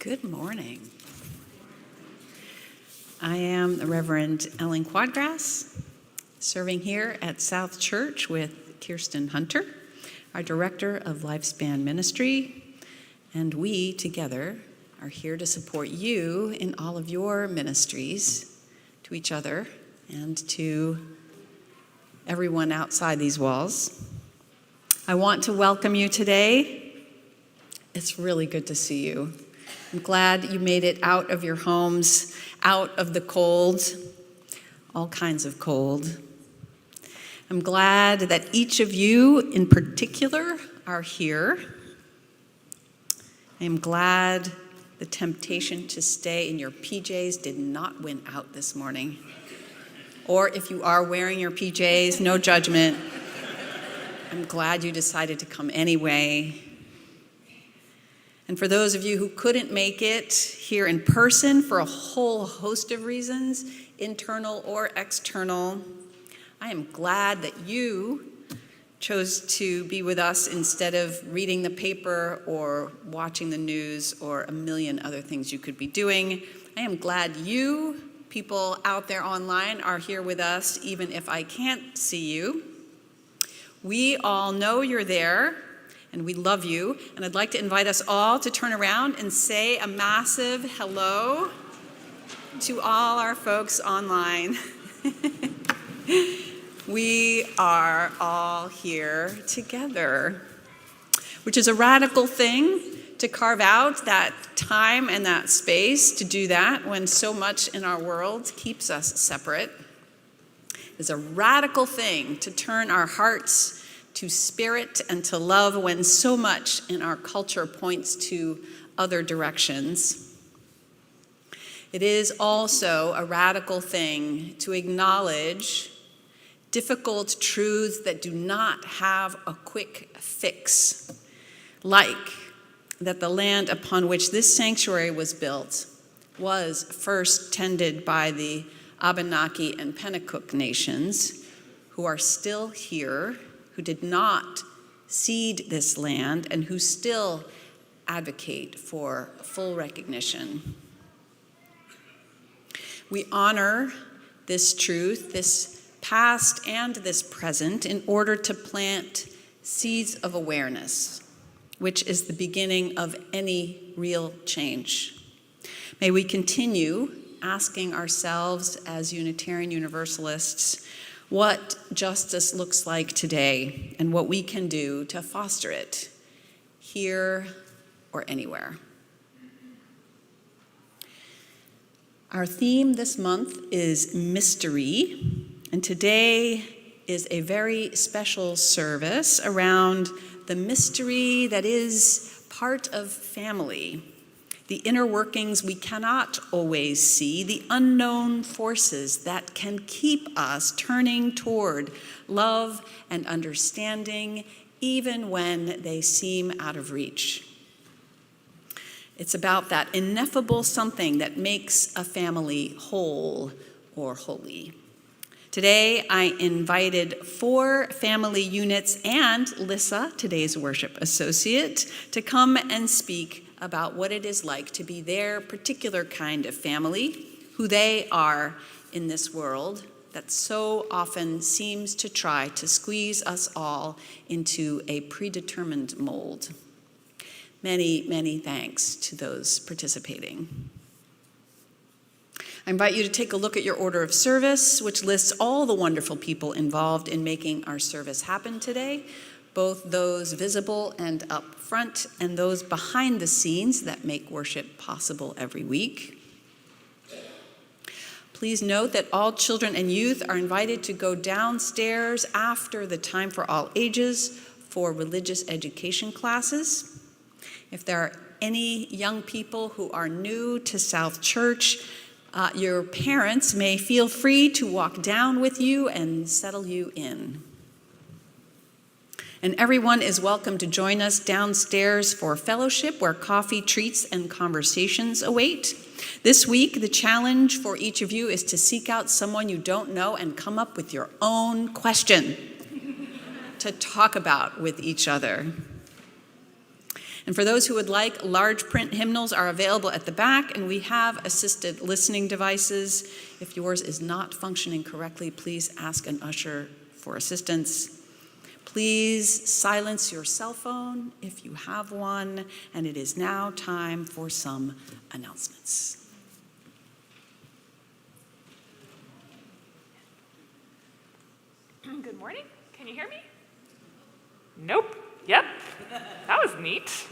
Good morning. I am the Reverend Ellen Quaadgras, serving here at South Church with Kirsten Hunter, our Director of Lifespan Ministry, and we together are here to support you in all of your ministries to each other and to everyone outside these walls. I want to welcome you today. It's really good to see you. I'm glad you made it out of your homes, out of the cold, all kinds of cold. I'm glad that each of you in particular are here. I am glad the temptation to stay in your PJs did not win out this morning. Or if you are wearing your PJs, no judgment. I'm glad you decided to come anyway. And for those of you who couldn't make it here in person for a whole host of reasons, internal or external, I am glad that you chose to be with us instead of reading the paper or watching the news or a million other things you could be doing. I am glad you, people out there online, are here with us, even if I can't see you. We all know you're there, and we love you, and I'd like to invite us all to turn around and say a massive hello to all our folks online. We are all here together, which is a radical thing to carve out that time and that space to do that when so much in our world keeps us separate. It's a radical thing to turn our hearts to spirit and to love when so much in our culture points to other directions. It is also a radical thing to acknowledge difficult truths that do not have a quick fix, like that the land upon which this sanctuary was built was first tended by the Abenaki and Pennacook nations, who are still here, who did not cede this land, and who still advocate for full recognition. We honor this truth, this past and this present, in order to plant seeds of awareness, which is the beginning of any real change. May we continue asking ourselves as Unitarian Universalists what justice looks like today and what we can do to foster it here or anywhere. Our theme this month is mystery, and today is a very special service around the mystery that is part of family, the inner workings we cannot always see, the unknown forces that can keep us turning toward love and understanding, even when they seem out of reach. It's about that ineffable something that makes a family whole or holy. Today, I invited 4 family units and Lissa, today's worship associate, to come and speak about what it is like to be their particular kind of family, who they are in this world that so often seems to try to squeeze us all into a predetermined mold. Many, many thanks to those participating. I invite you to take a look at your order of service, which lists all the wonderful people involved in making our service happen today, both those visible and up front, and those behind the scenes that make worship possible every week. Please note that all children and youth are invited to go downstairs after the time for all ages for religious education classes. If there are any young people who are new to South Church, your parents may feel free to walk down with you and settle you in. And everyone is welcome to join us downstairs for fellowship, where coffee, treats, and conversations await. This week, the challenge for each of you is to seek out someone you don't know and come up with your own question to talk about with each other. And for those who would like, large print hymnals are available at the back, and we have assisted listening devices. If yours is not functioning correctly, please ask an usher for assistance. Please silence your cell phone if you have one, and it is now time for some announcements. Good morning. Can you hear me? Nope. Yep. That was neat.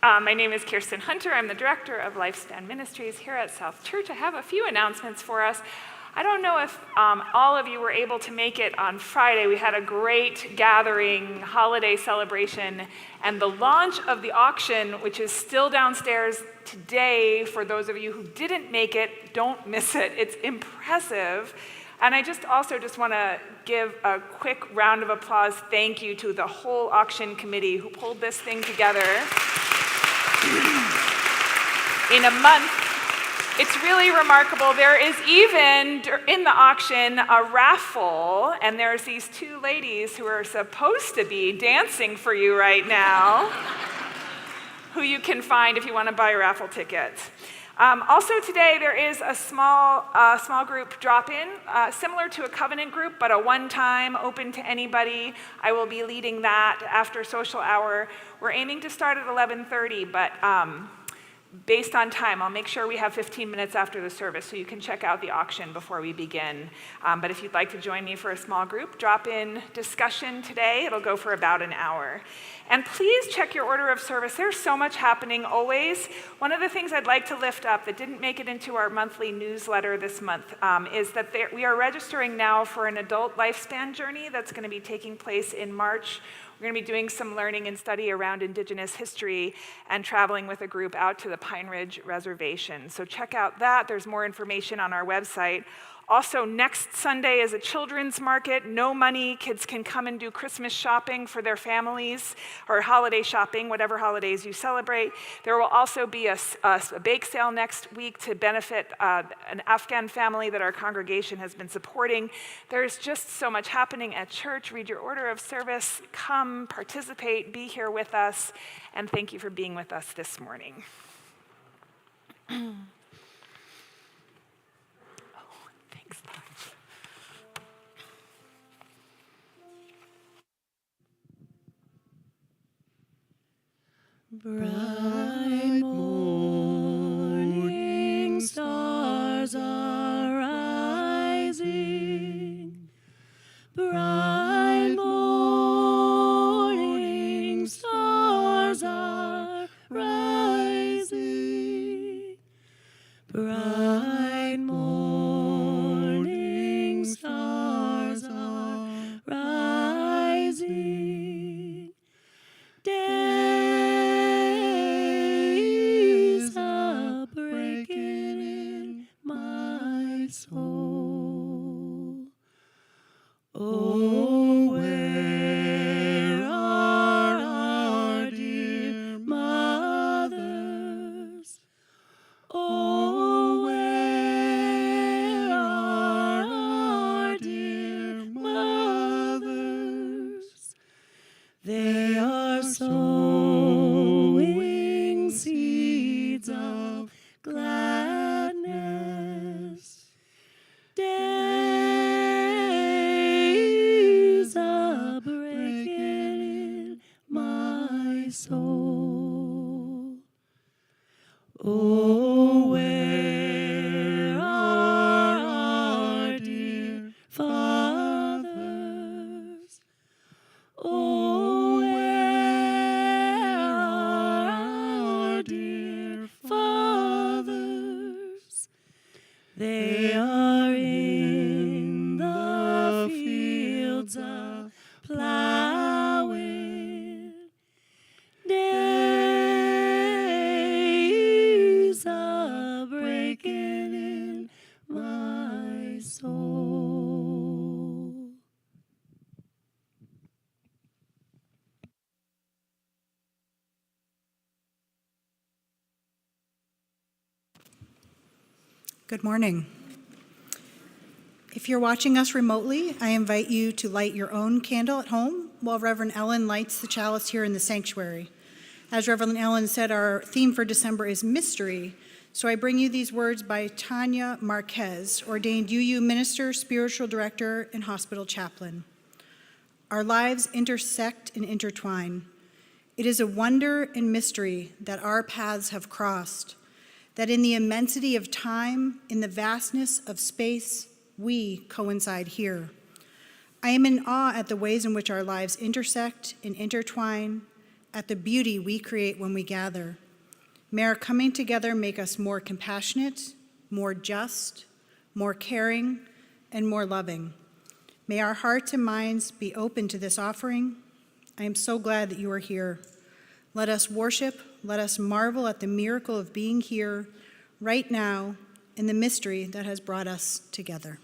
My name is Kirsten Hunter. I'm the director of Lifespan Ministries here at South Church. I have a few announcements for us. I don't know if all of you were able to make it on Friday. We had a great gathering, holiday celebration, and the launch of the auction, which is still downstairs today. For those of you who didn't make it, don't miss it. It's impressive. And I just want to give a quick round of applause, thank you to the whole auction committee who pulled this thing together in a month. It's really remarkable. There is even, in the auction, a raffle, and there's these two ladies who are supposed to be dancing for you right now, who you can find if you want to buy a raffle ticket. Also today, there is a small group drop-in, similar to a covenant group, but a one-time, open to anybody. I will be leading that after social hour. We're aiming to start at 11:30, but based on time, I'll make sure we have 15 minutes after the service so you can check out the auction before we begin. But if you'd like to join me for a small group drop-in discussion today, it'll go for about an hour. And please check your order of service. There's so much happening always. One of the things I'd like to lift up that didn't make it into our monthly newsletter this month is that we are registering now for an adult lifespan journey that's going to be taking place in March. We're going to be doing some learning and study around Indigenous history and traveling with a group out to the Pine Ridge Reservation. So check out that. There's more information on our website. Also, next Sunday is a children's market. No money. Kids can come and do Christmas shopping for their families, or holiday shopping, whatever holidays you celebrate. There will also be a bake sale next week to benefit an Afghan family that our congregation has been supporting. There's just so much happening at church. Read your order of service. Come, participate, be here with us, and thank you for being with us this morning. Bright morning stars are rising. Bright morning stars are rising. Bright morning stars are rising. Days are breaking in my soul. Oh, where are our dear mothers? Oh, where are our dear mothers? They are sowing seeds of gladness. Days are breaking in my soul. Oh, where are our dear fathers? Oh, where are our dear fathers? They are in the fields of plowing. Days are breaking in my soul. Good morning. If you're watching us remotely, I invite you to light your own candle at home while Reverend Ellen lights the chalice here in the sanctuary. As Reverend Ellen said, our theme for December is mystery. So I bring you these words by Tanya Marquez, ordained UU minister, spiritual director, and hospital chaplain. Our lives intersect and intertwine. It is a wonder and mystery that our paths have crossed, that in the immensity of time, in the vastness of space, we coincide here. I am in awe at the ways in which our lives intersect and intertwine, at the beauty we create when we gather. May our coming together make us more compassionate, more just, more caring, and more loving. May our hearts and minds be open to this offering. I am so glad that you are here. Let us worship, let us marvel at the miracle of being here right now in the mystery that has brought us together.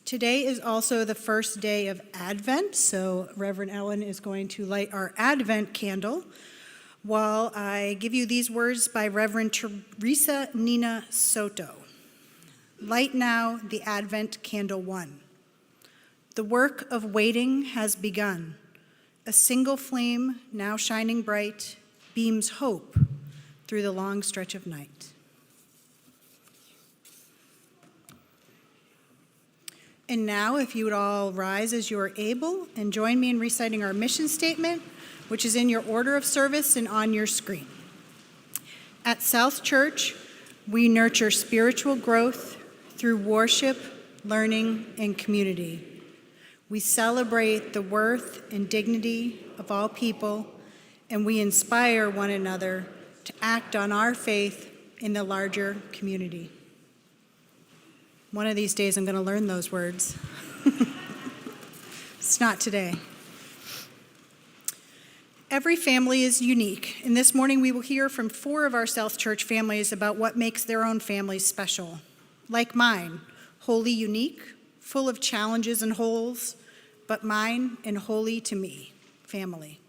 Today is also the first day of Advent, so Reverend Ellen is going to light our Advent candle while I give you these words by Reverend Teresa Nina Soto. Light now the Advent candle 1. The work of waiting has begun. A single flame, now shining bright, beams hope through the long stretch of night. And now, if you would all rise as you are able and join me in reciting our mission statement, which is in your order of service and on your screen. At South Church, we nurture spiritual growth through worship, learning, and community. We celebrate the worth and dignity of all people, and we inspire one another to act on our faith in the larger community. One of these days I'm going to learn those words. It's not today. Every family is unique, and this morning we will hear from 4 of our South Church families about what makes their own families special. Like mine, wholly unique, full of challenges and holes, but mine and holy to me, family.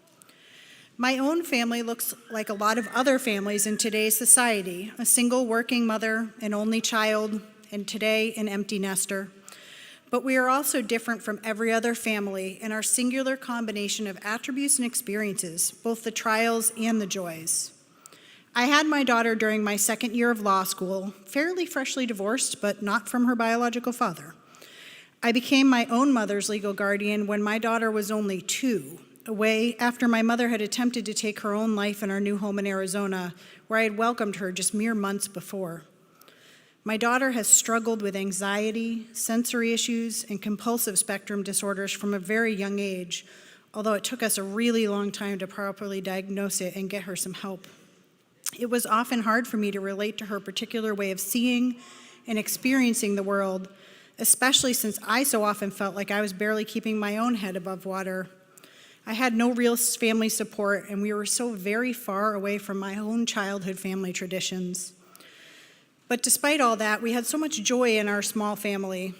My own family looks like a lot of other families in today's society, a single working mother, an only child, and today an empty nester. But we are also different from every other family in our singular combination of attributes and experiences, both the trials and the joys. I had my daughter during my second year of law school, fairly freshly divorced, but not from her biological father. I became my own mother's legal guardian when my daughter was only 2, away after my mother had attempted to take her own life in our new home in Arizona, where I had welcomed her just mere months before. My daughter has struggled with anxiety, sensory issues, and compulsive spectrum disorders from a very young age, although it took us a really long time to properly diagnose it and get her some help. It was often hard for me to relate to her particular way of seeing and experiencing the world, especially since I so often felt like I was barely keeping my own head above water. I had no real family support, and we were so very far away from my own childhood family traditions. But despite all that, we had so much joy in our small family.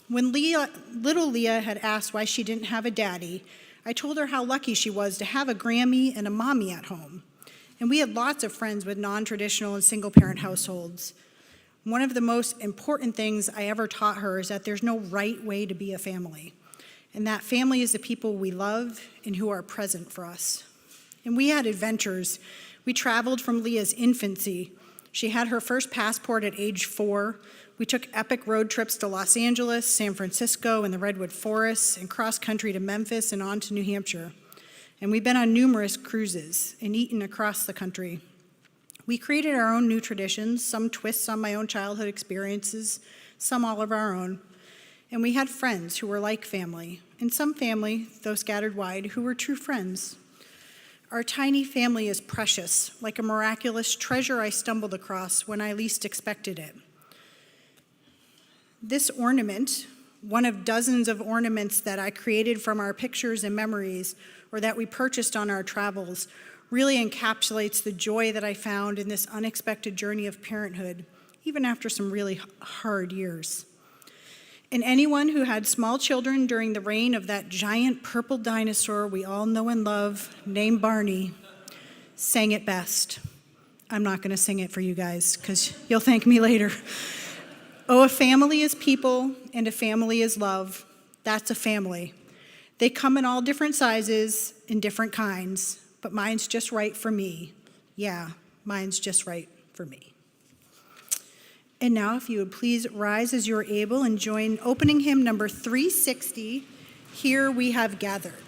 When little Leah had asked why she didn't have a daddy, I told her how lucky she was to have a Grammy and a mommy at home. And we had lots of friends with non-traditional and single-parent households. One of the most important things I ever taught her is that there's no right way to be a family, and that family is the people we love and who are present for us. And we had adventures. We traveled from Leah's infancy. She had her first passport at age 4. We took epic road trips to Los Angeles, San Francisco, and the Redwood Forests, and cross-country to Memphis and on to New Hampshire. And we've been on numerous cruises and eaten across the country. We created our own new traditions, some twists on my own childhood experiences, some all of our own. And we had friends who were like family, and some family, though scattered wide, who were true friends. Our tiny family is precious, like a miraculous treasure I stumbled across when I least expected it. This ornament, one of dozens of ornaments that I created from our pictures and memories, or that we purchased on our travels, really encapsulates the joy that I found in this unexpected journey of parenthood, even after some really hard years. And anyone who had small children during the reign of that giant purple dinosaur we all know and love, named Barney, sang it best. I'm not going to sing it for you guys, because you'll thank me later. Oh, a family is people, and a family is love. That's a family. They come in all different sizes and different kinds, but mine's just right for me. Yeah, mine's just right for me. And now, if you would please rise as you're able and join opening hymn number 360, Here We Have Gathered.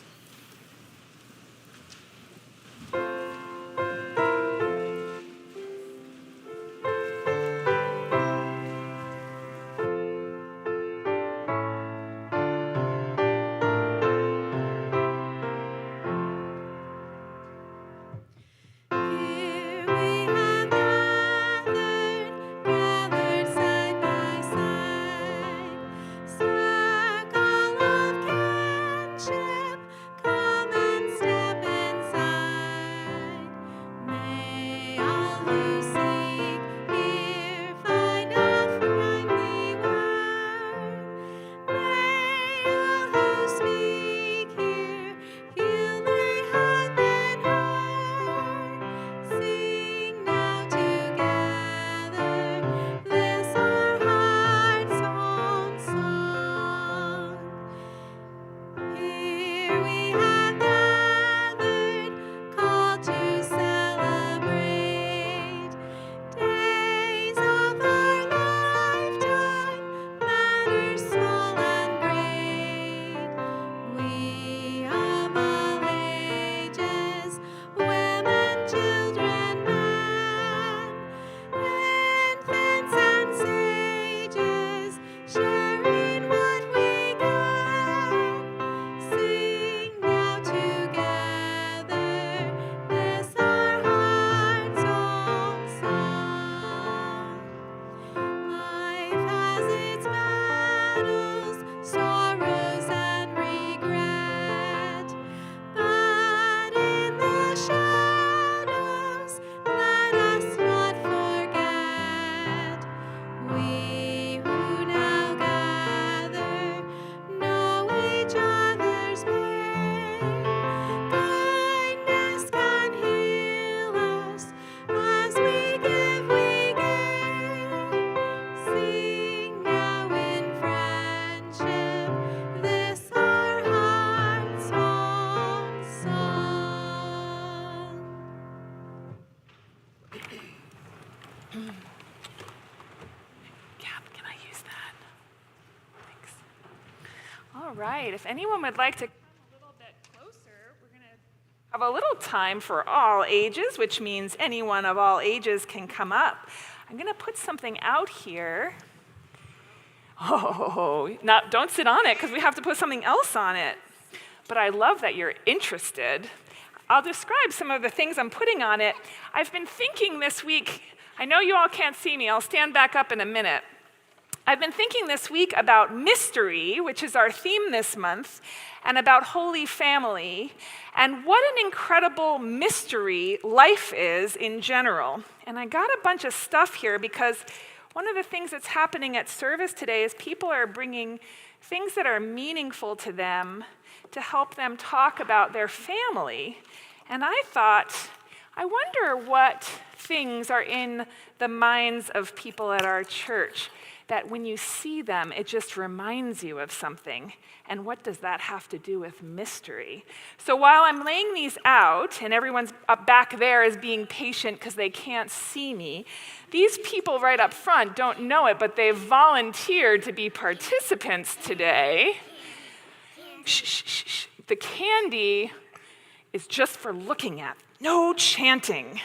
right, if anyone would like to come a little bit closer, we're going to have a little time for all ages, which means anyone of all ages can come up. I'm going to put something out here. Oh, don't sit on it because we have to put something else on it. But I love that you're interested. I'll describe some of the things I'm putting on it. I've been thinking this week, I know you all can't see me, I'll stand back up in a minute. I've been thinking this week about mystery, which is our theme this month, and about Holy Family, and what an incredible mystery life is in general. And I got a bunch of stuff here because one of the things that's happening at service today is people are bringing things that are meaningful to them to help them talk about their family. And I thought, I wonder what things are in the minds of people at our church that when you see them, it just reminds you of something. And what does that have to do with mystery? So while I'm laying these out, and everyone's up back there is being patient because they can't see me, these people right up front don't know it, but they've volunteered to be participants today. Shh, shh, shh, shh. The candy is just for looking at. No chanting.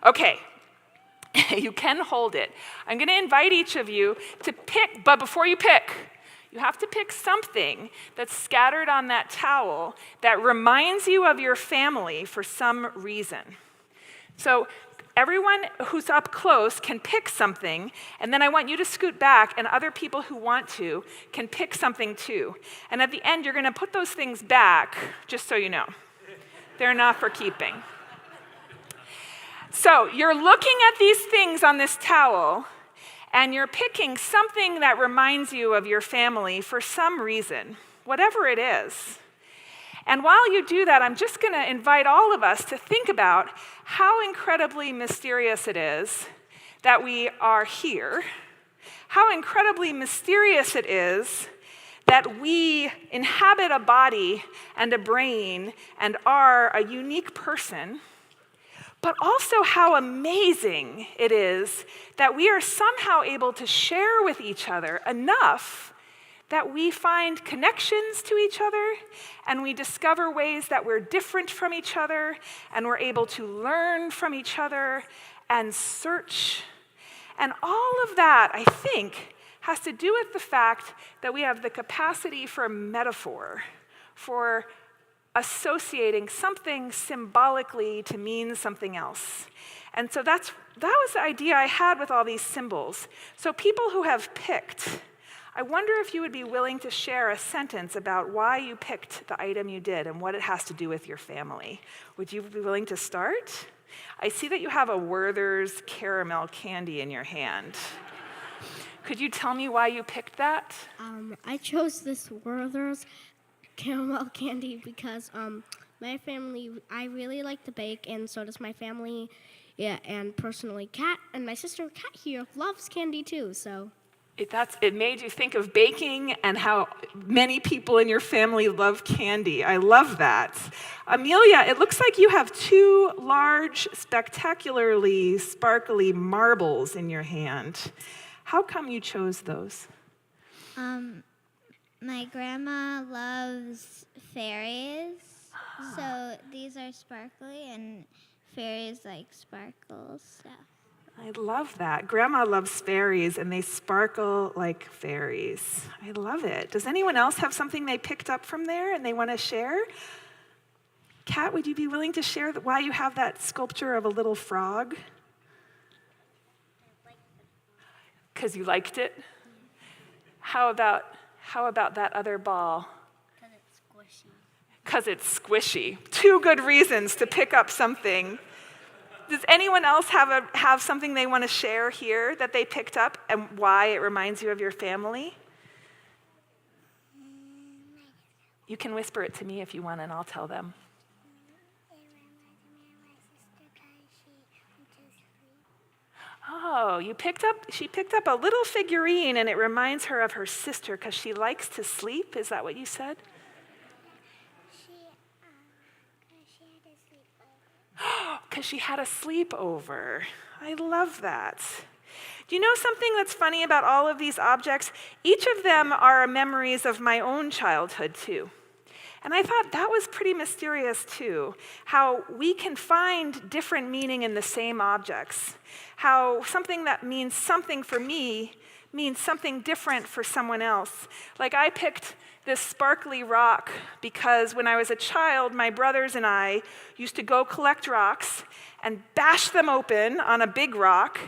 Okay. You can hold it. I'm going to invite each of you to pick, but before you pick, you have to pick something that's scattered on that towel that reminds you of your family for some reason. So everyone who's up close can pick something, and then I want you to scoot back, and other people who want to can pick something too. And at the end, you're going to put those things back, just so you know. They're not for keeping. So you're looking at these things on this towel, and you're picking something that reminds you of your family for some reason, whatever it is. And while you do that, I'm just going to invite all of us to think about how incredibly mysterious it is that we are here, how incredibly mysterious it is that we inhabit a body and a brain and are a unique person, but also how amazing it is that we are somehow able to share with each other enough that we find connections to each other and we discover ways that we're different from each other and we're able to learn from each other and search. And all of that, I think, has to do with the fact that we have the capacity for metaphor, for associating something symbolically to mean something else. And so that was the idea I had with all these symbols. So people who have picked, I wonder if you would be willing to share a sentence about why you picked the item you did and what it has to do with your family. Would you be willing to start? I see that you have a Werther's caramel candy in your hand. Could you tell me why you picked that? I chose this Werther's caramel candy because my family, I really like to bake, and so does my family. Yeah, and personally, Kat and my sister Kat here loves candy too, so. It made you think of baking and how many people in your family love candy. I love that. Amelia, it looks like you have 2 large, spectacularly sparkly marbles in your hand. How come you chose those? My grandma loves fairies, so these are sparkly, and fairies like sparkle stuff. I love that. Grandma loves fairies, and they sparkle like fairies. I love it. Does anyone else have something they picked up from there and they want to share? Kat, would you be willing to share why you have that sculpture of a little frog? Because you liked it? How about that other ball? Because it's squishy. Because it's squishy. 2 good reasons to pick up something. Does anyone else have something they want to share here that they picked up and why it reminds you of your family? You can whisper it to me if you want, and I'll tell them. Oh, she picked up a little figurine, and it reminds her of her sister because she likes to sleep. Is that what you said? Because she had a sleepover. I love that. Do you know something that's funny about all of these objects? Each of them are memories of my own childhood, too. And I thought that was pretty mysterious, too, how we can find different meaning in the same objects, how something that means something for me means something different for someone else. Like I picked this sparkly rock because when I was a child, my brothers and I used to go collect rocks and bash them open on a big rock,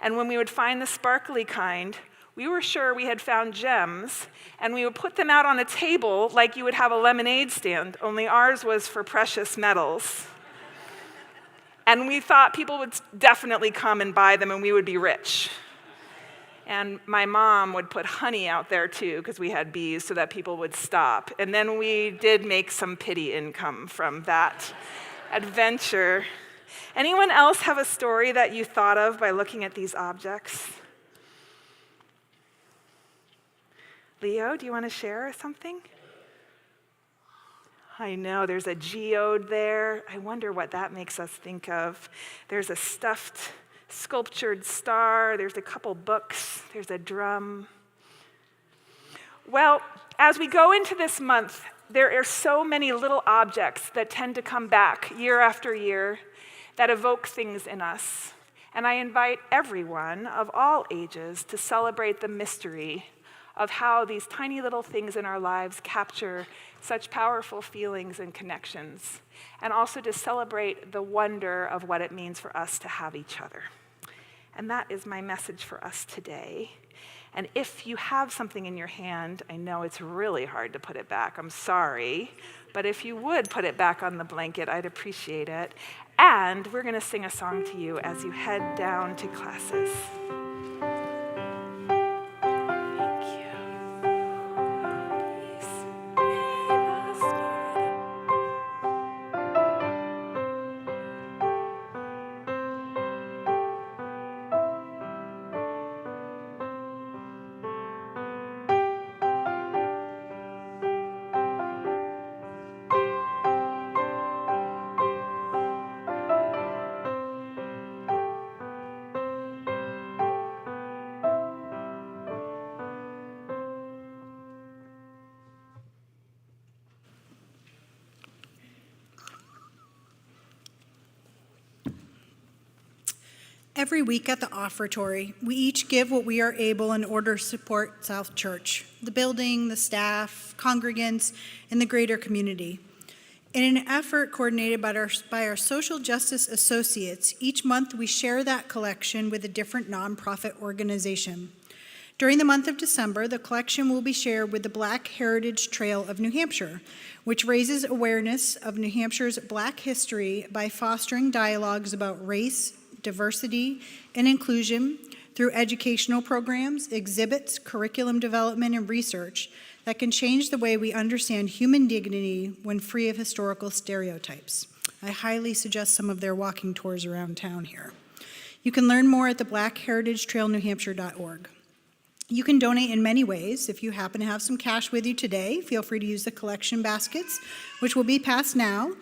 and when we would find the sparkly kind, we were sure we had found gems, and we would put them out on a table like you would have a lemonade stand, only ours was for precious metals. And we thought people would definitely come and buy them and we would be rich. And my mom would put honey out there too, because we had bees, so that people would stop. And then we did make some pity income from that adventure. Anyone else have a story that you thought of by looking at these objects? Leo, do you want to share something? I know, there's a geode there. I wonder what that makes us think of. There's a stuffed, sculptured star. There's a couple books. There's a drum. Well, as we go into this month, there are so many little objects that tend to come back year after year that evoke things in us. And I invite everyone of all ages to celebrate the mystery of how these tiny little things in our lives capture such powerful feelings and connections, and also to celebrate the wonder of what it means for us to have each other. And that is my message for us today. And if you have something in your hand, I know it's really hard to put it back, I'm sorry, but if you would put it back on the blanket, I'd appreciate it. And we're going to sing a song to you as you head down to classes. Every week at the Offertory, we each give what we are able in order to support South Church, the building, the staff, congregants, and the greater community. In an effort coordinated by our social justice associates, each month we share that collection with a different nonprofit organization. During the month of December, the collection will be shared with the Black Heritage Trail of New Hampshire, which raises awareness of New Hampshire's Black history by fostering dialogues about race, diversity, and inclusion through educational programs, exhibits, curriculum development, and research that can change the way we understand human dignity when free of historical stereotypes. I highly suggest some of their walking tours around town here. You can learn more at the blackheritagetrailnewhampshire.org. You can donate in many ways. If you happen to have some cash with you today, feel free to use the collection baskets, which will be passed now.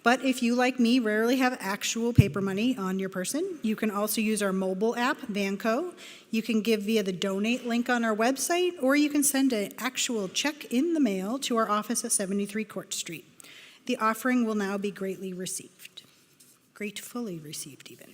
But if you, like me, rarely have actual paper money on your person, you can also use our mobile app, Vanco. You can give via the donate link on our website, or you can send an actual check in the mail to our office at 73 Court Street. The offering will now be greatly received. Gratefully received, even.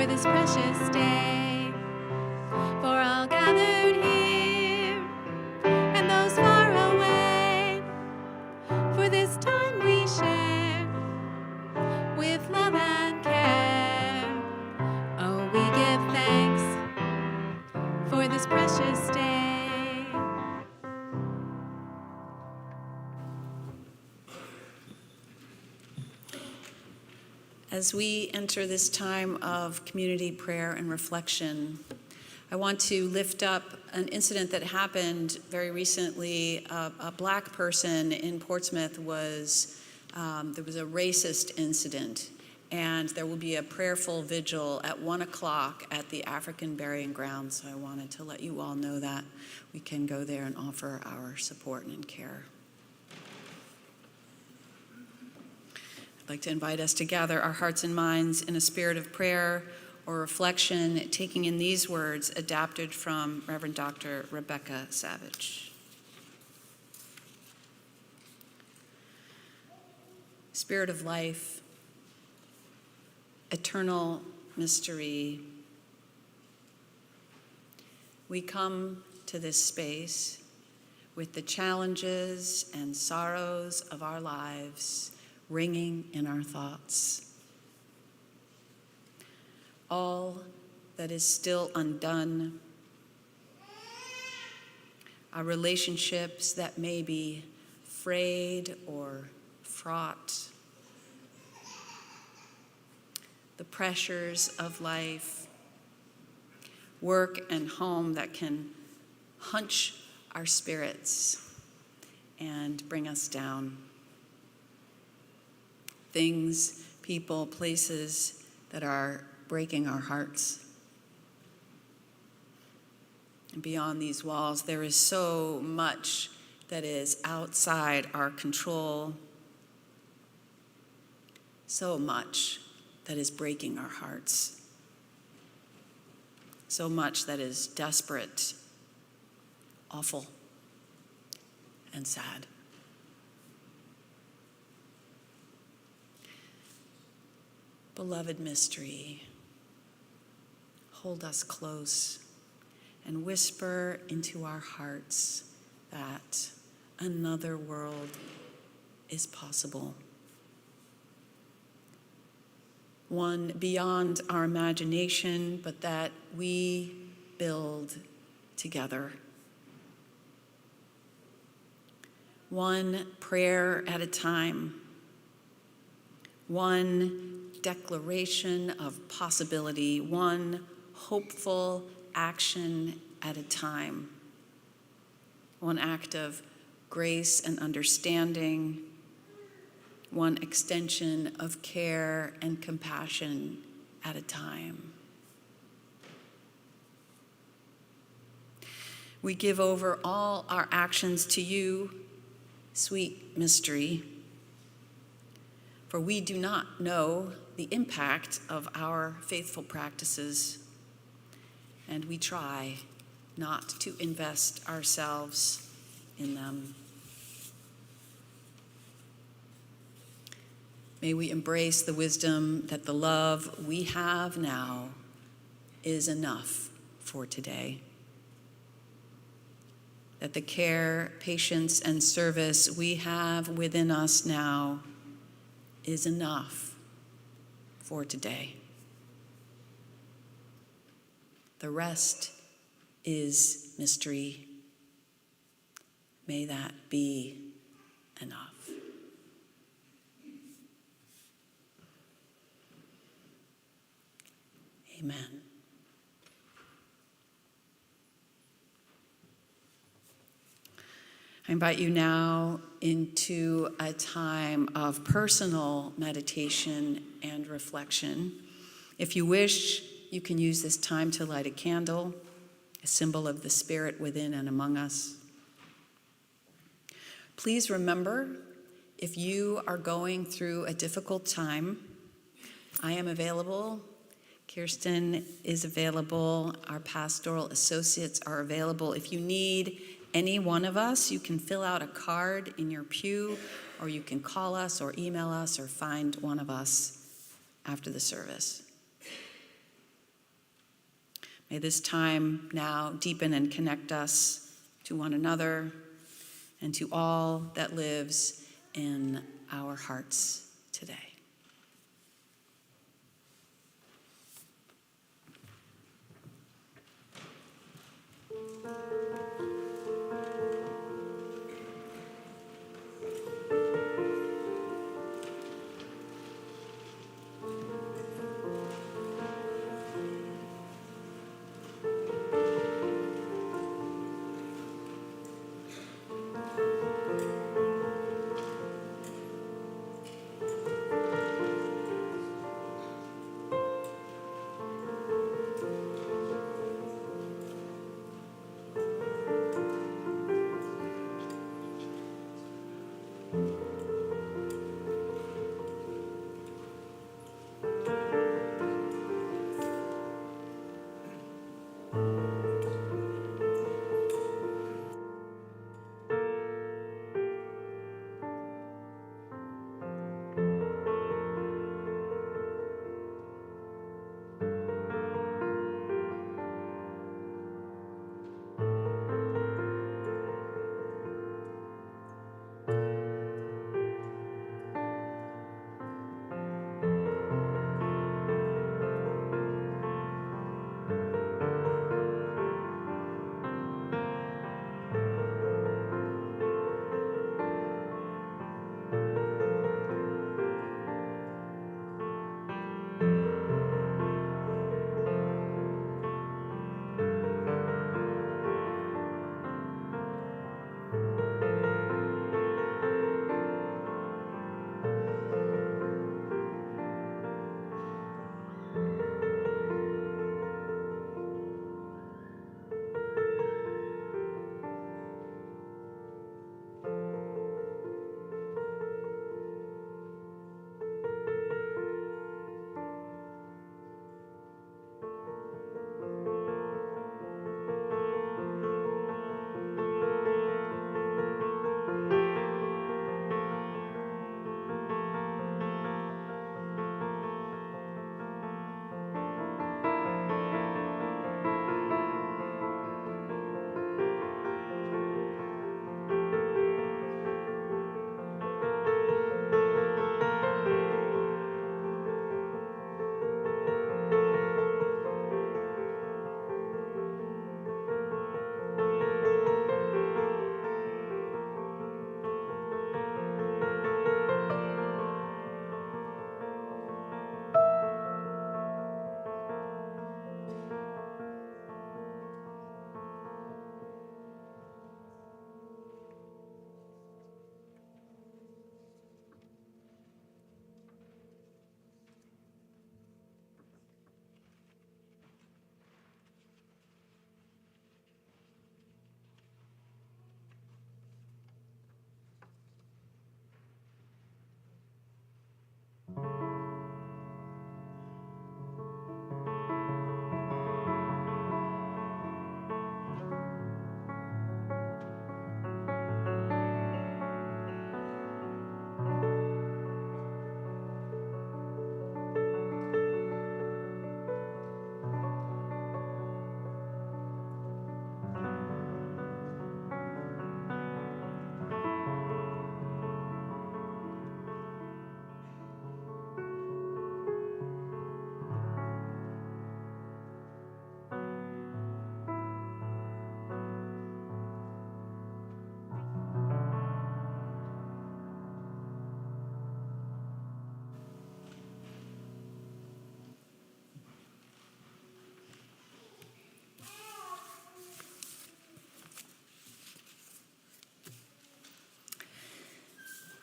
This precious day, for all gathered here and those far away, for this time we share with love and care. Oh, we give thanks for this precious day. As we enter this time of community prayer and reflection, I want to lift up an incident that happened very recently. A Black person in Portsmouth there was a racist incident, and there will be a prayerful vigil at 1 o'clock at the African Burying Ground. So I wanted to let you all know that we can go there and offer our support and care. I'd like to invite us to gather our hearts and minds in a spirit of prayer or reflection, taking in these words adapted from Reverend Dr. Rebecca Savage. Spirit of life, eternal mystery, we come to this space with the challenges and sorrows of our lives ringing in our thoughts. All that is still undone, our relationships that may be frayed or fraught, the pressures of life, work and home that can hunch our spirits and bring us down. Things, people, places that are breaking our hearts. And beyond these walls, there is so much that is outside our control, so much that is breaking our hearts, so much that is desperate, awful, and sad. Beloved mystery, hold us close and whisper into our hearts that another world is possible. One beyond our imagination, but that we build together. One prayer at a time. One declaration of possibility. One hopeful action at a time. One act of grace and understanding. One extension of care and compassion at a time. We give over all our actions to you, sweet mystery, for we do not know the impact of our faithful practices, and we try not to invest ourselves in them. May we embrace the wisdom that the love we have now is enough for today. That the care, patience, and service we have within us now is enough for today. The rest is mystery. May that be enough. Amen. I invite you now into a time of personal meditation and reflection. If you wish, you can use this time to light a candle, a symbol of the Spirit within and among us. Please remember, if you are going through a difficult time, I am available. Kirsten is available. Our pastoral associates are available. If you need any one of us, you can fill out a card in your pew, or you can call us or email us or find one of us after the service. May this time now deepen and connect us to one another and to all that lives in our hearts today.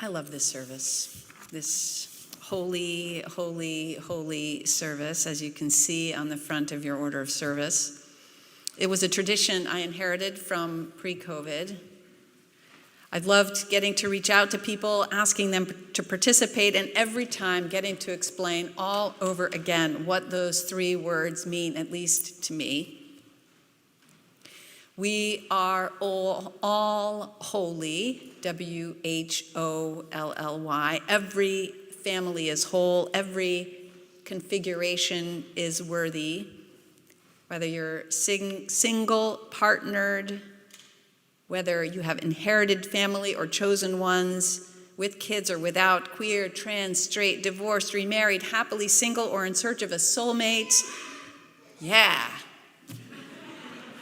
I love this service, this holy, holy, holy service, as you can see on the front of your order of service. It was a tradition I inherited from pre-COVID. I've loved getting to reach out to people, asking them to participate, and every time getting to explain all over again what those 3 words mean, at least to me. We are all holy, W-H-O-L-L-Y. Every family is whole. Every configuration is worthy. Whether you're single, partnered, whether you have inherited family or chosen ones, with kids or without, queer, trans, straight, divorced, remarried, happily single, or in search of a soulmate. Yeah.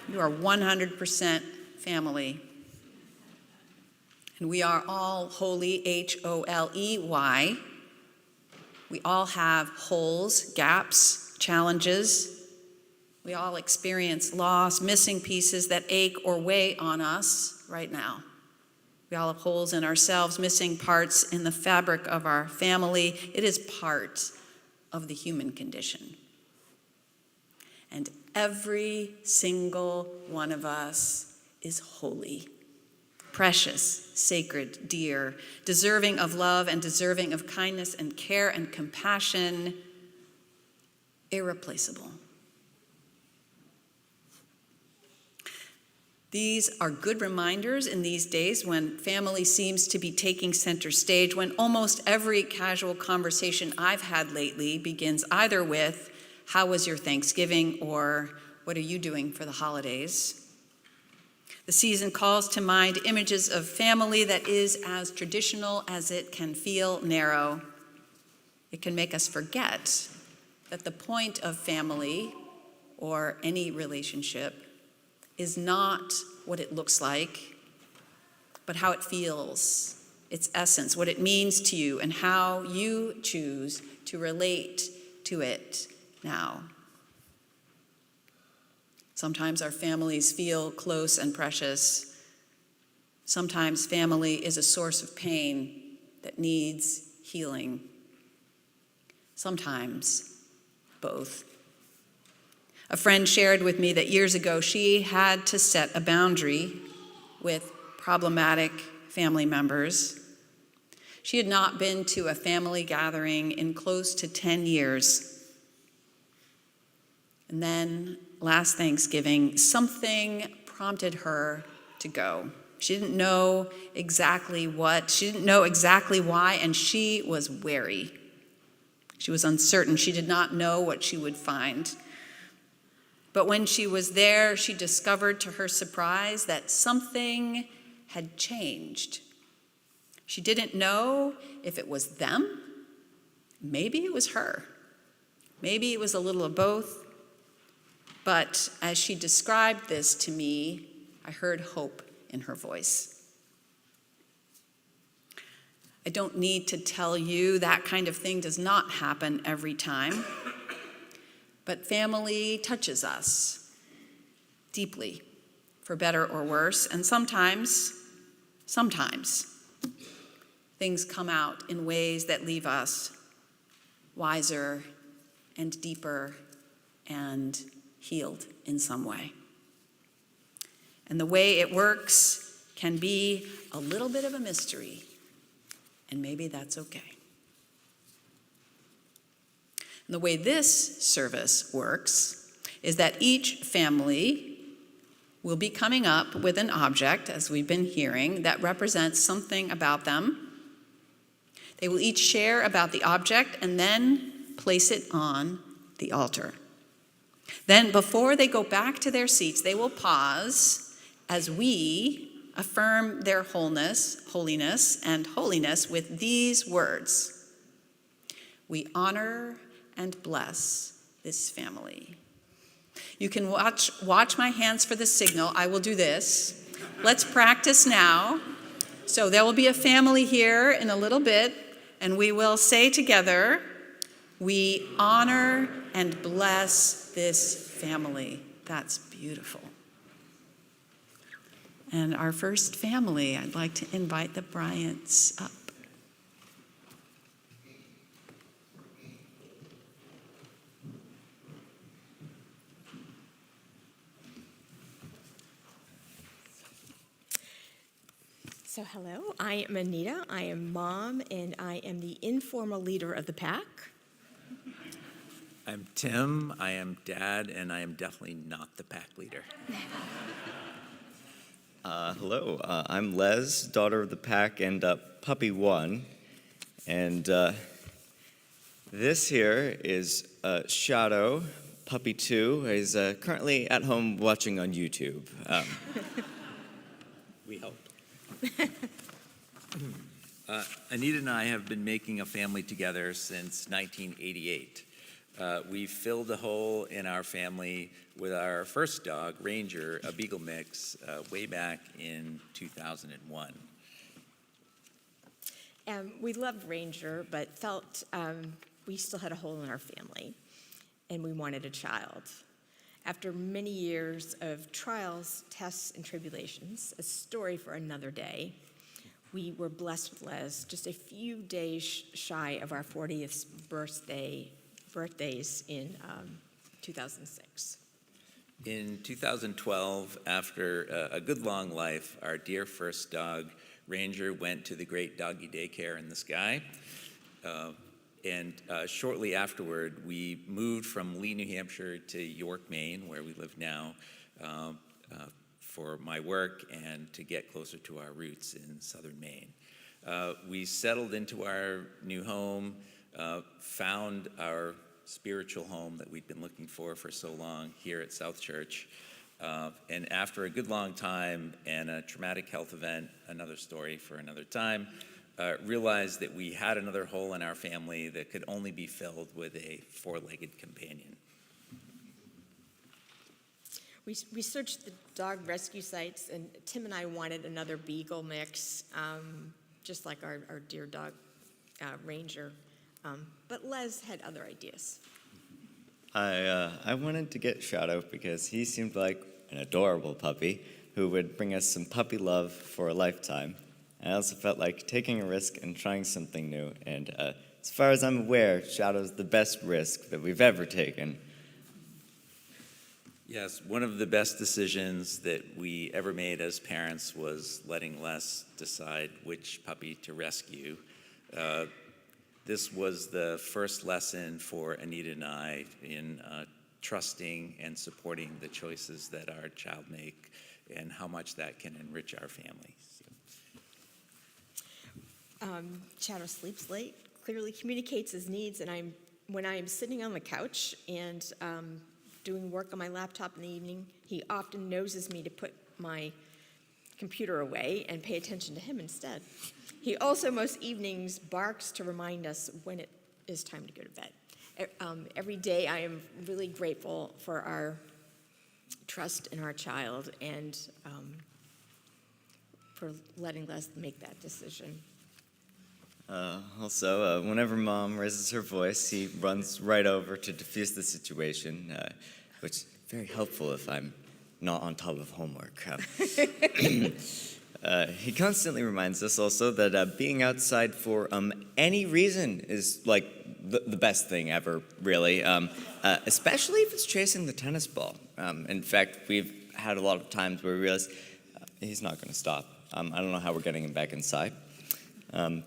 You are 100% family. And we are all holy, H-O-L-E-Y. We all have holes, gaps, challenges. We all experience loss, missing pieces that ache or weigh on us right now. We all have holes in ourselves, missing parts in the fabric of our family. It is part of the human condition. And every single one of us is holy, precious, sacred, dear, deserving of love and deserving of kindness and care and compassion, irreplaceable. These are good reminders in these days when family seems to be taking center stage, when almost every casual conversation I've had lately begins either with, "How was your Thanksgiving?" or "What are you doing for the holidays?" The season calls to mind images of family that is as traditional as it can feel narrow. It can make us forget that the point of family or any relationship is not what it looks like, but how it feels, its essence, what it means to you, and how you choose to relate to it now. Sometimes our families feel close and precious. Sometimes family is a source of pain that needs healing. Sometimes both. A friend shared with me that years ago she had to set a boundary with problematic family members. She had not been to a family gathering in close to 10 years. And then last Thanksgiving, something prompted her to go. She didn't know exactly what, she didn't know exactly why, and she was wary. She was uncertain. She did not know what she would find. But when she was there, she discovered to her surprise that something had changed. She didn't know if it was them. Maybe it was her. Maybe it was a little of both. But as she described this to me, I heard hope in her voice. I don't need to tell you that kind of thing does not happen every time. But family touches us deeply, for better or worse, and sometimes, things come out in ways that leave us wiser and deeper and healed in some way. And the way it works can be a little bit of a mystery, and maybe that's okay. And the way this service works is that each family will be coming up with an object, as we've been hearing, that represents something about them. They will each share about the object and then place it on the altar. Then, before they go back to their seats, they will pause as we affirm their holiness, and holiness with these words: "We honor and bless this family." You can watch my hands for the signal. I will do this. Let's practice now. So there will be a family here in a little bit, and we will say together, "We honor and bless this family." That's beautiful. And our first family, I'd like to invite the Bryants up. So hello, I am Anita. I am mom, and I am the informal leader of the pack. I'm Tim. I am dad, and I am definitely not the pack leader. Hello, I'm Les, daughter of the pack and puppy one. And this here is Shadow, puppy two. He's currently at home watching on YouTube. We hope. Anita and I have been making a family together since 1988. We filled a hole in our family with our first dog, Ranger, a Beagle mix, way back in 2001. We loved Ranger, but felt we still had a hole in our family, and we wanted a child. After many years of trials, tests, and tribulations, a story for another day, we were blessed with Les just a few days shy of our 40th birthdays in 2006. In 2012, after a good long life, our dear first dog, Ranger, went to the great doggy daycare in the sky. And shortly afterward, we moved from Lee, New Hampshire to York, Maine, where we live now, for my work and to get closer to our roots in southern Maine. We settled into our new home, found our spiritual home that we'd been looking for so long here at South Church. And after a good long time and a traumatic health event, another story for another time, realized that we had another hole in our family that could only be filled with a four-legged companion. We searched the dog rescue sites, and Tim and I wanted another Beagle mix, just like our dear dog, Ranger. But Les had other ideas. I wanted to get Shadow because he seemed like an adorable puppy who would bring us some puppy love for a lifetime. I also felt like taking a risk and trying something new. And as far as I'm aware, Shadow's the best risk that we've ever taken. Yes, one of the best decisions that we ever made as parents was letting Les decide which puppy to rescue. This was the first lesson for Anita and I in trusting and supporting the choices that our child make and how much that can enrich our family. Shadow sleeps late, clearly communicates his needs, and when I'm sitting on the couch and doing work on my laptop in the evening, he often noses me to put my computer away and pay attention to him instead. He also most evenings barks to remind us when it is time to go to bed. Every day I am really grateful for our trust in our child and for letting Les make that decision. Also, whenever Mom raises her voice, he runs right over to diffuse the situation, which is very helpful if I'm not on top of homework. He constantly reminds us also that being outside for any reason is like the best thing ever, really, especially if it's chasing the tennis ball. In fact, we've had a lot of times where we realize he's not going to stop. I don't know how we're getting him back inside.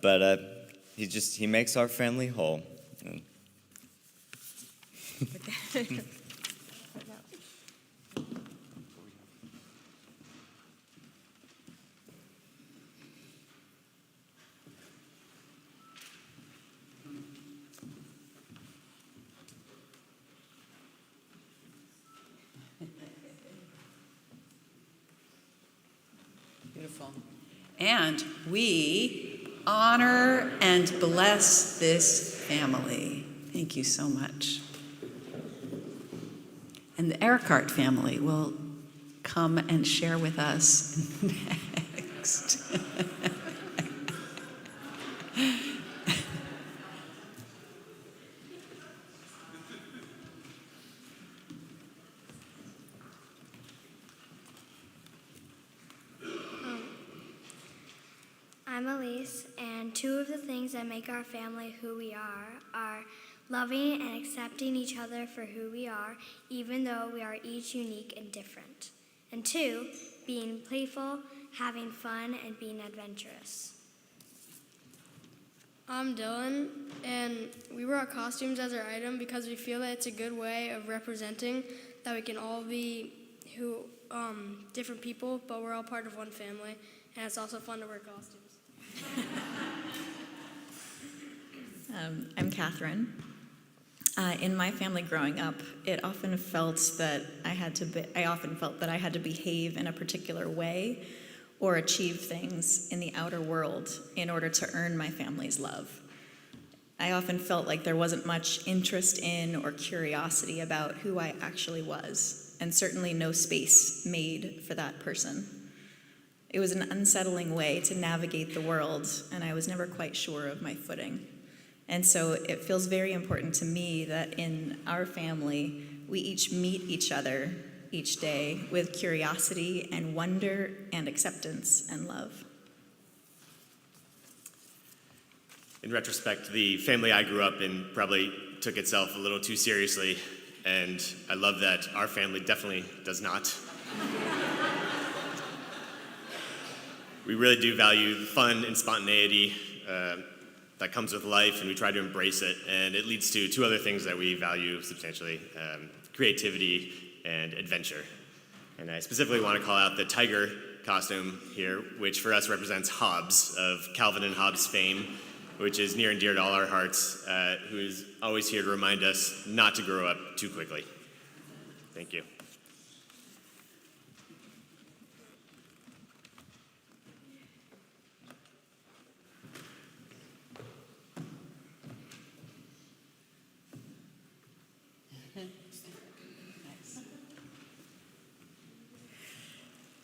But he makes our family whole. Beautiful. And we honor and bless this family. Thank you so much. And the Errecart family will come and share with us next. I'm Elise, and two of the things that make our family who we are loving and accepting each other for who we are, even though we are each unique and different. And two, being playful, having fun, and being adventurous. I'm Dylan, and we brought costumes as our item because we feel that it's a good way of representing that we can all be different people, but we're all part of one family, and it's also fun to wear costumes. I'm Katherine. In my family growing up, I often felt that I had to behave in a particular way or achieve things in the outer world in order to earn my family's love. I often felt like there wasn't much interest in or curiosity about who I actually was, and certainly no space made for that person. It was an unsettling way to navigate the world, and I was never quite sure of my footing. And so it feels very important to me that in our family, we each meet each other each day with curiosity and wonder and acceptance and love. In retrospect, the family I grew up in probably took itself a little too seriously, and I love that our family definitely does not. We really do value the fun and spontaneity that comes with life, and we try to embrace it, and it leads to two other things that we value substantially, creativity and adventure. And I specifically want to call out the tiger costume here, which for us represents Hobbes, of Calvin and Hobbes fame, which is near and dear to all our hearts, who is always here to remind us not to grow up too quickly. Thank you.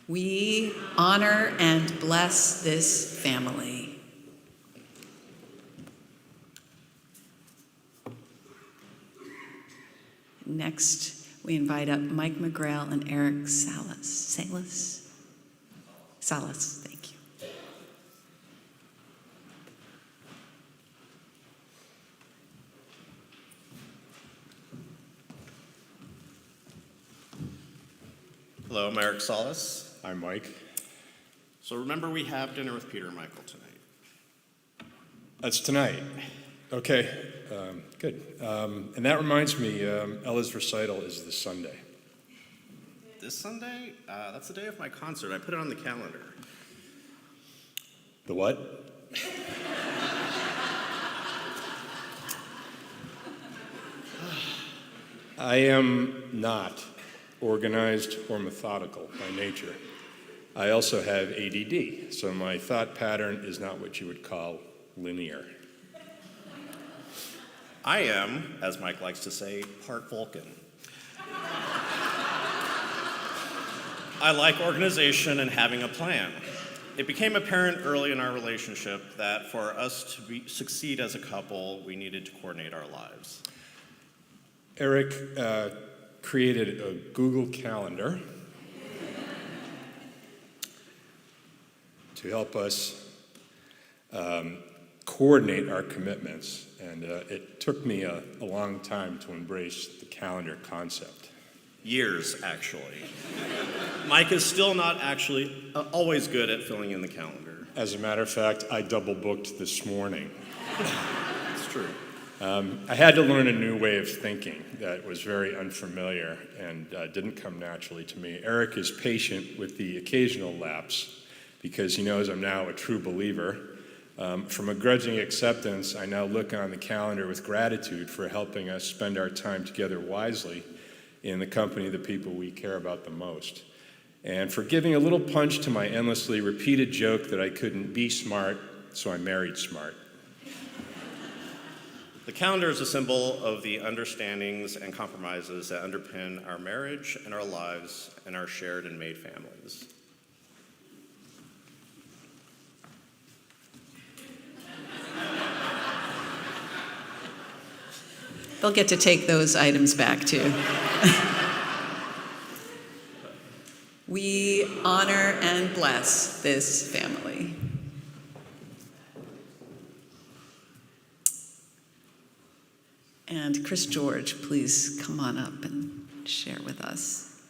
We honor and bless this family. Next, we invite up Mike McGrail and Eric Salas. Salas, thank you. Hello, I'm Eric Salas. I'm Mike. So remember, we have dinner with Peter and Michael tonight. That's tonight. Okay, good. And that reminds me, Ella's recital is this Sunday. This Sunday? That's the day of my concert. I put it on the calendar. The what? I am not organized or methodical by nature. I also have ADD, so my thought pattern is not what you would call linear. I am, as Mike likes to say, part Vulcan. I like organization and having a plan. It became apparent early in our relationship that for us to succeed as a couple, we needed to coordinate our lives. Eric created a Google Calendar to help us coordinate our commitments, and it took me a long time to embrace the calendar concept. Years, actually. Mike is still not actually always good at filling in the calendar. As a matter of fact, I double booked this morning. It's true. I had to learn a new way of thinking that was very unfamiliar and didn't come naturally to me. Eric is patient with the occasional lapse because he knows I'm now a true believer. From a grudging acceptance, I now look on the calendar with gratitude for helping us spend our time together wisely in the company of the people we care about the most. And for giving a little punch to my endlessly repeated joke that I couldn't be smart, so I married smart. The calendar is a symbol of the understandings and compromises that underpin our marriage and our lives and our shared and made families. They'll get to take those items back too. We honor and bless this family. And Chris George, please come on up and share with us.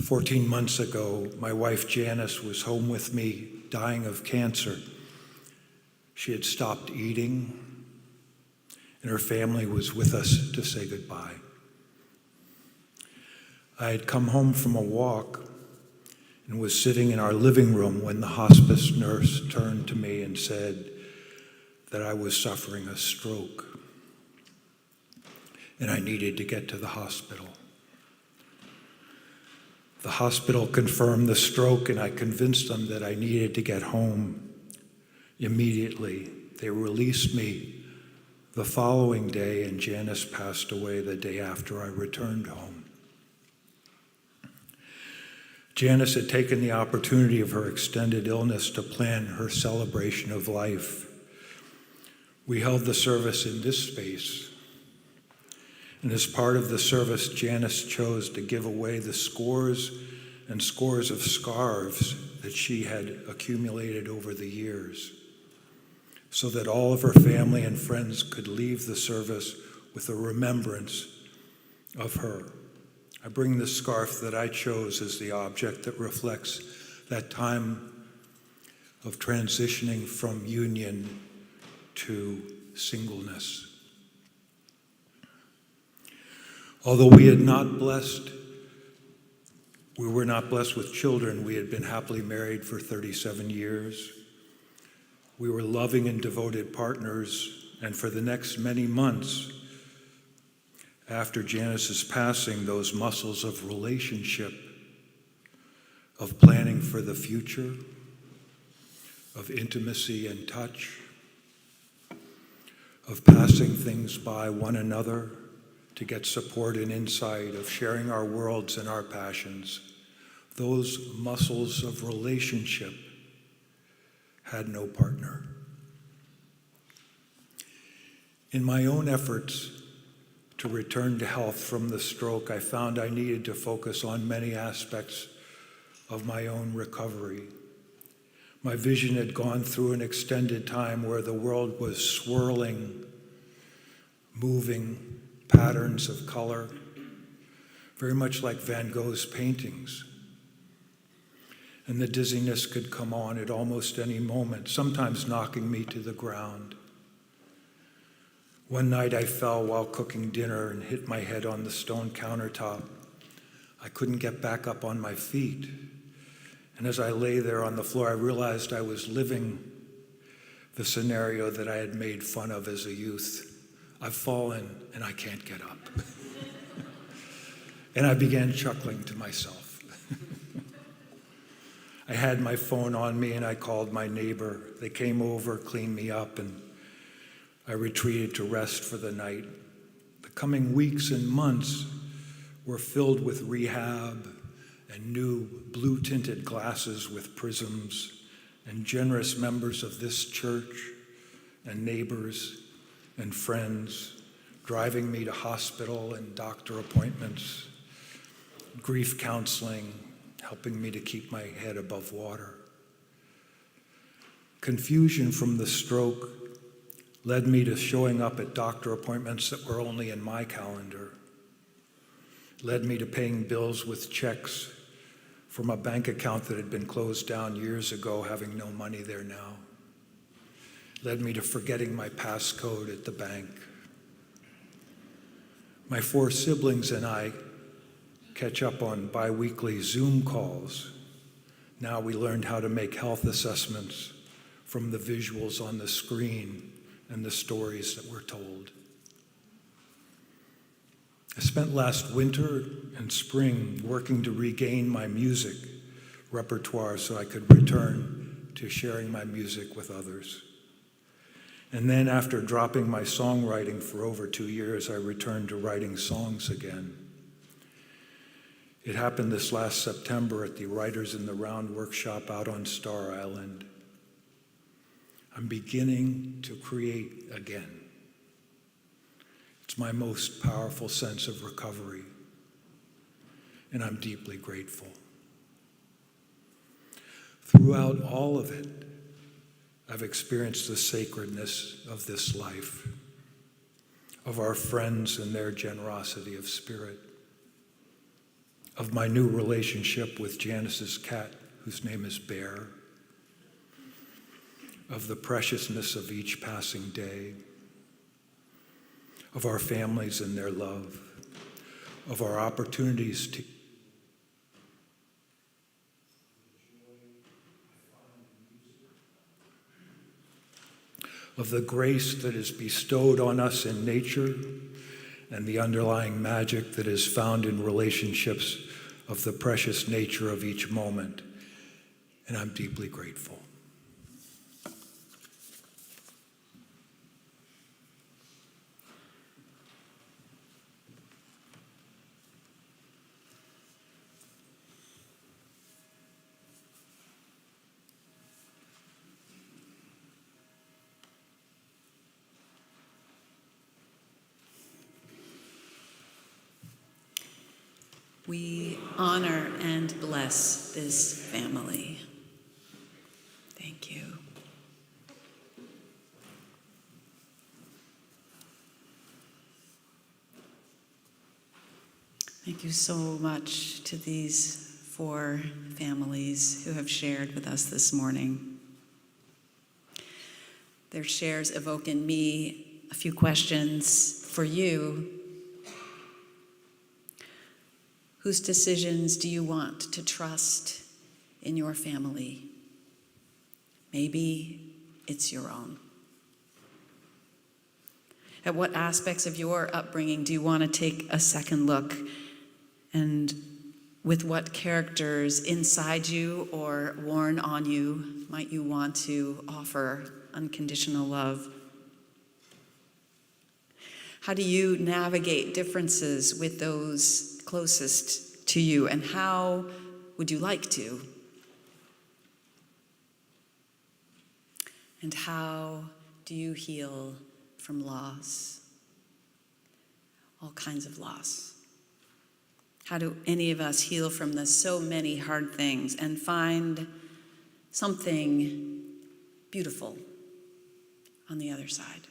14 months ago, my wife Janice was home with me, dying of cancer. She had stopped eating, and her family was with us to say goodbye. I had come home from a walk and was sitting in our living room when the hospice nurse turned to me and said that I was suffering a stroke and I needed to get to the hospital. The hospital confirmed the stroke, and I convinced them that I needed to get home immediately. They released me the following day, and Janice passed away the day after I returned home. Janice had taken the opportunity of her extended illness to plan her celebration of life. We held the service in this space, and as part of the service, Janice chose to give away the scores and scores of scarves that she had accumulated over the years, so that all of her family and friends could leave the service with a remembrance of her. I bring the scarf that I chose as the object that reflects that time of transitioning from union to singleness. Although we were not blessed with children, we had been happily married for 37 years. We were loving and devoted partners, and for the next many months after Janice's passing, those muscles of relationship, of planning for the future, of intimacy and touch, of passing things by one another to get support and insight, of sharing our worlds and our passions, those muscles of relationship had no partner. In my own efforts to return to health from the stroke, I found I needed to focus on many aspects of my own recovery. My vision had gone through an extended time where the world was swirling, moving, patterns of color, very much like Van Gogh's paintings. And the dizziness could come on at almost any moment, sometimes knocking me to the ground. One night I fell while cooking dinner and hit my head on the stone countertop. I couldn't get back up on my feet. And as I lay there on the floor, I realized I was living the scenario that I had made fun of as a youth. I've fallen and I can't get up. And I began chuckling to myself. I had my phone on me and I called my neighbor. They came over, cleaned me up, and I retreated to rest for the night. The coming weeks and months were filled with rehab and new blue-tinted glasses with prisms and generous members of this church and neighbors and friends driving me to hospital and doctor appointments, grief counseling, helping me to keep my head above water. Confusion from the stroke led me to showing up at doctor appointments that were only in my calendar, led me to paying bills with checks from a bank account that had been closed down years ago, having no money there now, led me to forgetting my passcode at the bank. My 4 siblings and I catch up on bi-weekly Zoom calls. Now we learned how to make health assessments from the visuals on the screen and the stories that were told. I spent last winter and spring working to regain my music repertoire so I could return to sharing my music with others. And then after dropping my songwriting for over 2 years, I returned to writing songs again. It happened this last September at the Writers in the Round workshop out on Star Island. I'm beginning to create again. It's my most powerful sense of recovery, and I'm deeply grateful. Throughout all of it, I've experienced the sacredness of this life, of our friends and their generosity of spirit. of my new relationship with Janice's cat, whose name is Bear, of the preciousness of each passing day, of our families and their love, of our opportunities to of the grace that is bestowed on us in nature and the underlying magic that is found in relationships, of the precious nature of each moment. And I'm deeply grateful. We honor and bless this family. Thank you. Thank you so much to these 4 families who have shared with us this morning. Their shares evoke in me a few questions for you. Whose decisions do you want to trust in your family? Maybe it's your own. At what aspects of your upbringing do you want to take a second look? And with what characters inside you or worn on you might you want to offer unconditional love? How do you navigate differences with those closest to you, and how would you like to? And how do you heal from loss? All kinds of loss. How do any of us heal from the so many hard things and find something beautiful on the other side?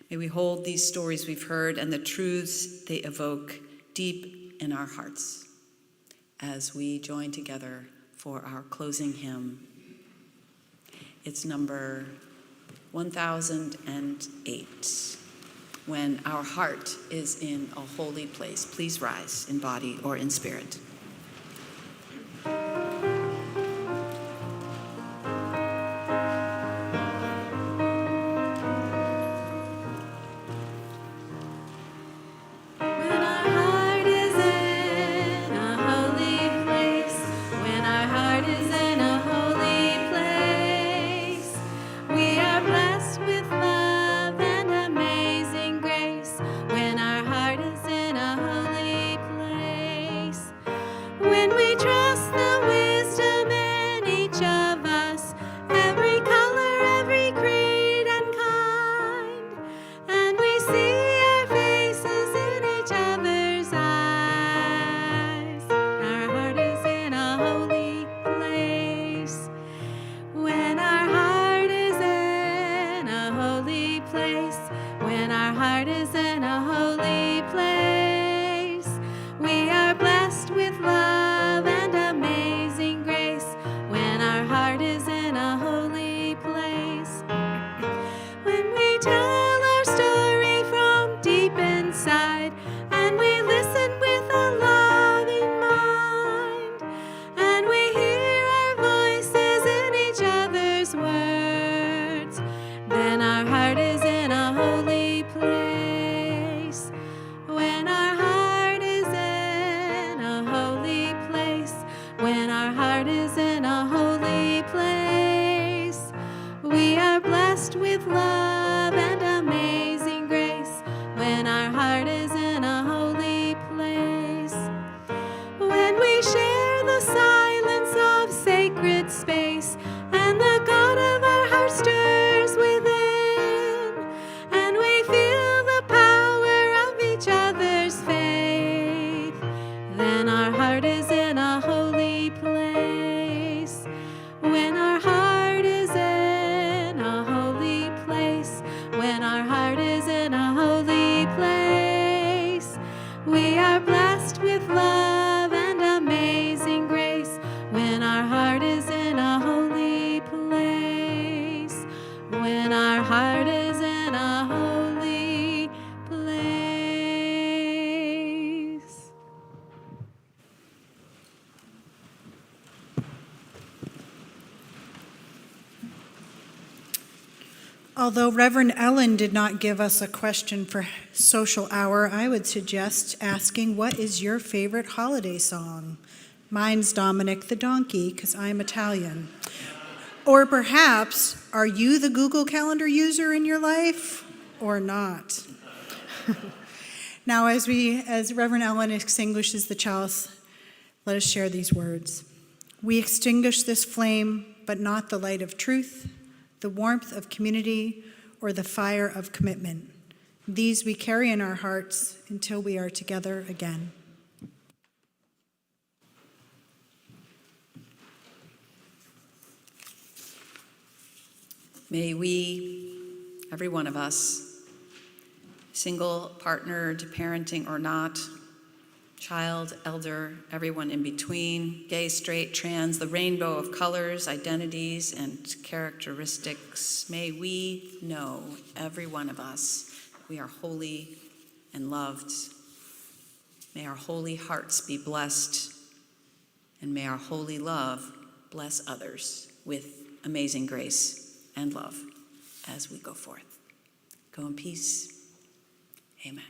May we hold these stories we've heard and the truths they evoke deep in our hearts as we join together for our closing hymn. It's number 1008, When Our Heart is in a Holy Place. Please rise in body or in spirit. When our heart is in a holy Although Reverend Ellen did not give us a question for social hour, I would suggest asking, what is your favorite holiday song? Mine's Dominic the Donkey, because I'm Italian. Or perhaps, are you the Google Calendar user in your life or not? Now, as Reverend Ellen extinguishes the chalice, let us share these words. We extinguish this flame, but not the light of truth, the warmth of community, or the fire of commitment. These we carry in our hearts until we are together again. May we, every one of us, single, partnered, parenting or not, child, elder, everyone in between, gay, straight, trans, the rainbow of colors, identities, and characteristics, may we know, every one of us, we are holy and loved. May our holy hearts be blessed, and may our holy love bless others with amazing grace and love as we go forth. Go in peace. Amen.